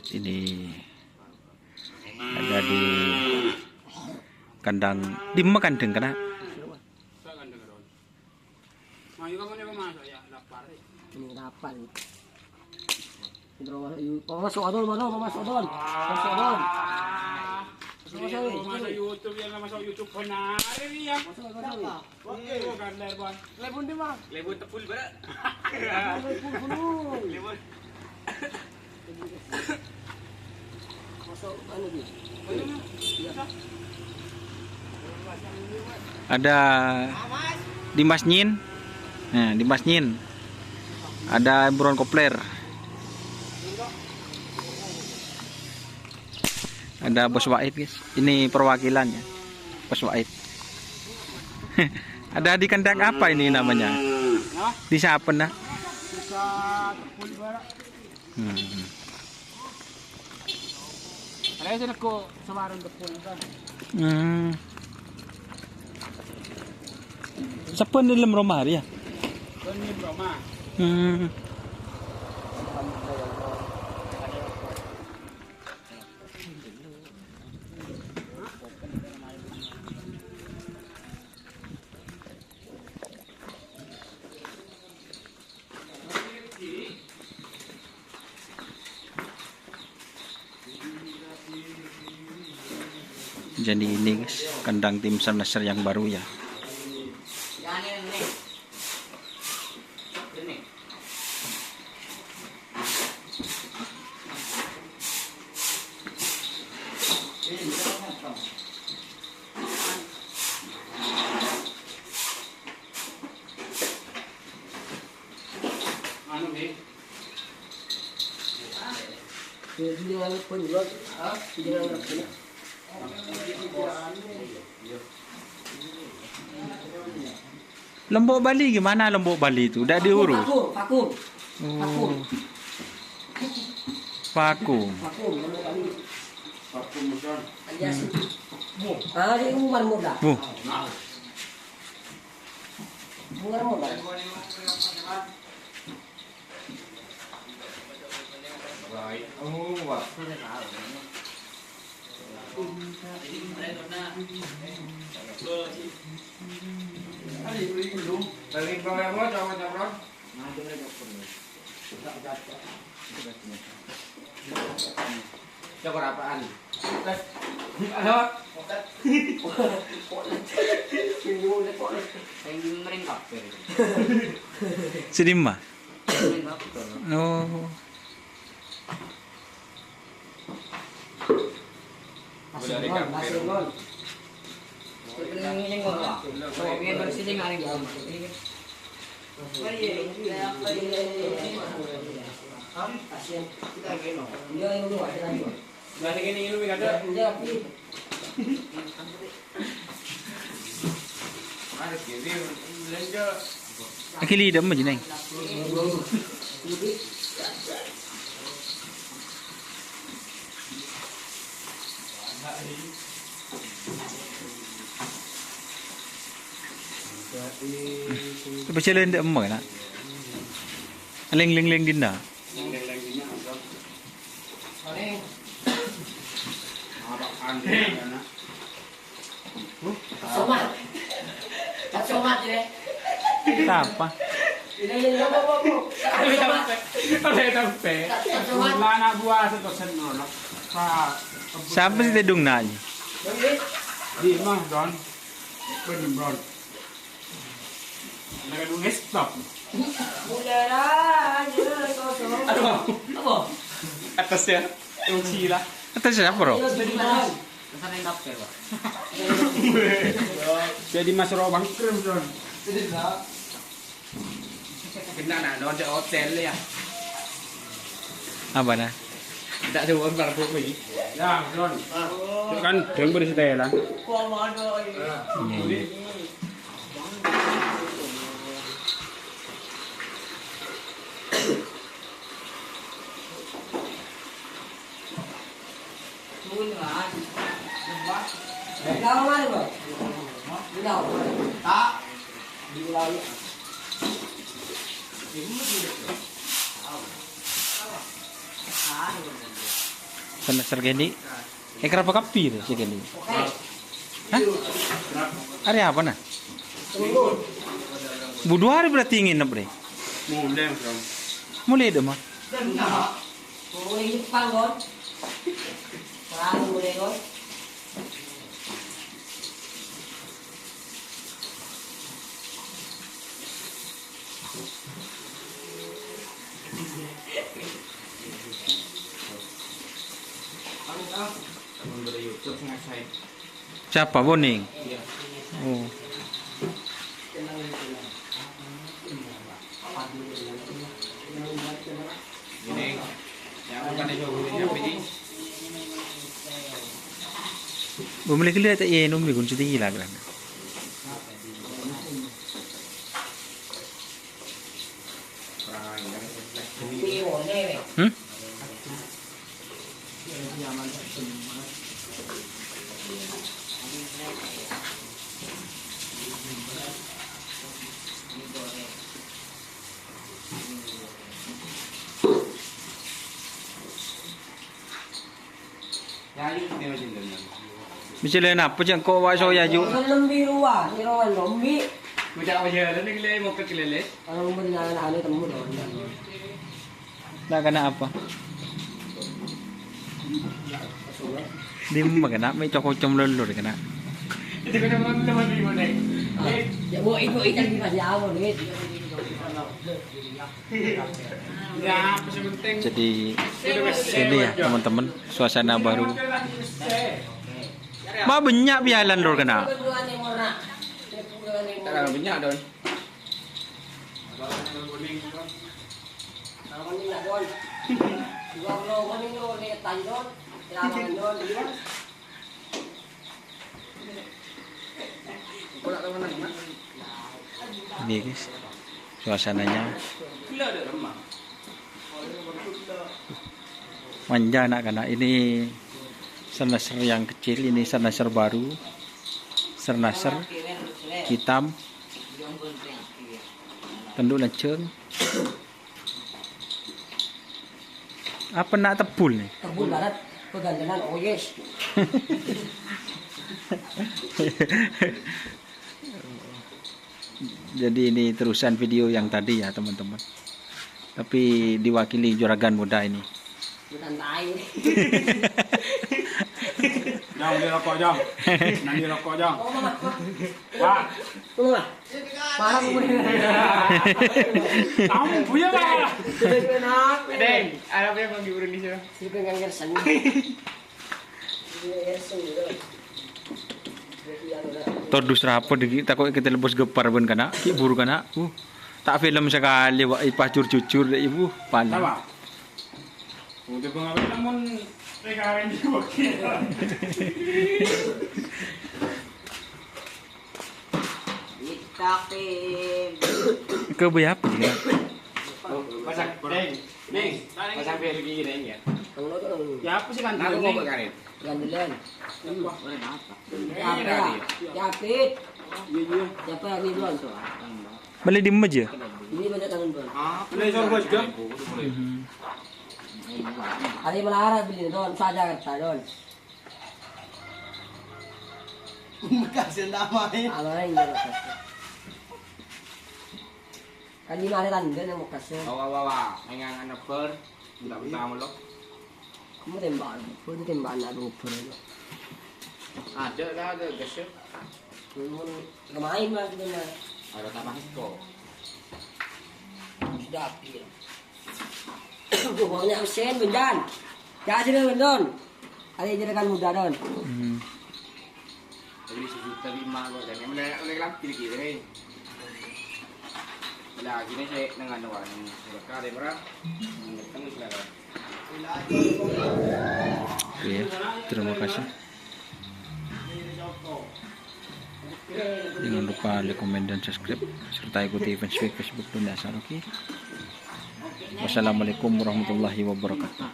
Ini ada di kandang dimakan dengan kena. Ini dapat. Masuk adon mana? Masuk adon. Masuk adon. Masuk YouTube yang masuk YouTube penari ni ya. Okey, bukan lebon. Lebon di mana? Lebon tepul berat. Lebon. Masuk mana ni? Ada di Masnyin. Nah, di Masnyin ada buron kopler. Ada Bos Wahid, guys. Ini perwakilannya. Bos Wahid. Ada di kandang apa ini namanya? Di siapa nak? Bisa tepul berat. Ada saya ko samaran tepul kan. Siapa di dalam rumah dia? Ini Brahma. Jadi ini, guys, kandang tim Nasr yang baru ya. Dia pun juga, dia nak kena. Lombok Bali gimana Lombok Bali itu? Udah diurus? Vakum. Oh. Vakum. Lombok Bali. Vakum bukan. Alias. Dia umur muda. Umur muda. Oh, wah. Dari bawah apa coba. Coba apaan? Halo. Sedima. Oh. Akili dah macam ni. Tapi jalan tak emak nak. Leng dinda. Somat. Tak somat je. Apa? Ini apa? Ada tempe. Lah anak buah satu sen nol. Siapa sih tedung nak? Di mah Don. Benar Don. Nak dulu stop. Udahlah, jangan kosong. Aduh. Apa? Atasnya. Kunci lah. Atas siapa bro? Kesana yang dapet, Pak. Jadi Mas Robang keren Don. Kena nak Don di hotel ya. Apa nak? Tak ada orang baru pergi. Ya, Don. Kan deng beri setelan. Kuang mana ini? Di dalam mana, Bro? Di dalam. Tak. Di dalam. Sana sir gini. Kenapa kapi tuh sih gini? Oke. Hah? Hari apa nah? Tunggu. Budu hari berarti ingin bre. Mulai Bang. Mulai deh mah. Mulai Jepang kon. Selalu mulai kon. Siapa Boning? Oh. Ini yang bukan itu ini. Bumili kili ata inom ni kunci tinggi lah kan. Ini boleh. Hmm? Bisa lain apa cak kau buat soya ju? Lembi ruah, ni rawan lembi. Macam apa je? Lalu ni mau ke kelele. Kalau mau dinana ni temu dah. Nak kena apa? Di mana kena? Mai cokok com lelur kena. Itu kena teman di mana? Ya buat ibu ikan di pasir awal ni. Ya, apa penting? Jadi sini ya teman-teman suasana baru. Ma banyak bialan lor kena. Kalau banyak don. Ini guys suasananya manja anak kena. Ini sernaser yang kecil, ini sernaser baru, sernaser hitam, tanduk lenceng. Apa nak tebul nih? Tebul barat pegandengan oh yes. Jadi ini terusan video yang tadi ya teman-teman. Tapi diwakili juragan muda ini. Bukan lain. Jam dia rokok jam. Nanti rokok jam. Oh mama. Pak. Tunggu lah. Marah gue. Kamu punya lah. Kenapa? Deng, ada apa yang bagi urun di sana? Si pengen gersen. Tordus rapo di takut kita lebos gepar ben kana ki buru kana tak film sekali wak ipah cucur deh ibu paling Apa? Untuk pengawalan namun rekaan juga. Itakip. ke apa ya Pasang deng, pasang biar gini deng ya. Kalau tu Ya apa sih kan? Aku mau berkaret. gandelan. Apa? Apa? Japit. Iya. Siapa yang ni duluan tu? beli di meja Ini banyak tangan duluan. Ini soal bos jam. Hari melarang beli don saja kata don. Makasih nama ini. Apa yang dia kasih? Kan lima hari tanda yang mau kasih. Wah. Mengang anak per. Tidak pertama lo. Kamu tembak, kamu tembak anak ruper itu. Ada lah, ada gasnya. Kamu kemain mas benar. Ada tambah itu. Sudah api. Uangnya usen bendan. Kasih dia bendon. Ada jerakan muda don. Jadi 1.500.000 kok dan yang mulai kelam kiri-kiri ni. Bila gini saya dengan orang berkah dia berah. Tengok silakan. oke ya terima kasih jangan lupa like comment dan subscribe serta ikuti fanspage Facebook dan dasar oke wassalamualaikum warahmatullahi wabarakatuh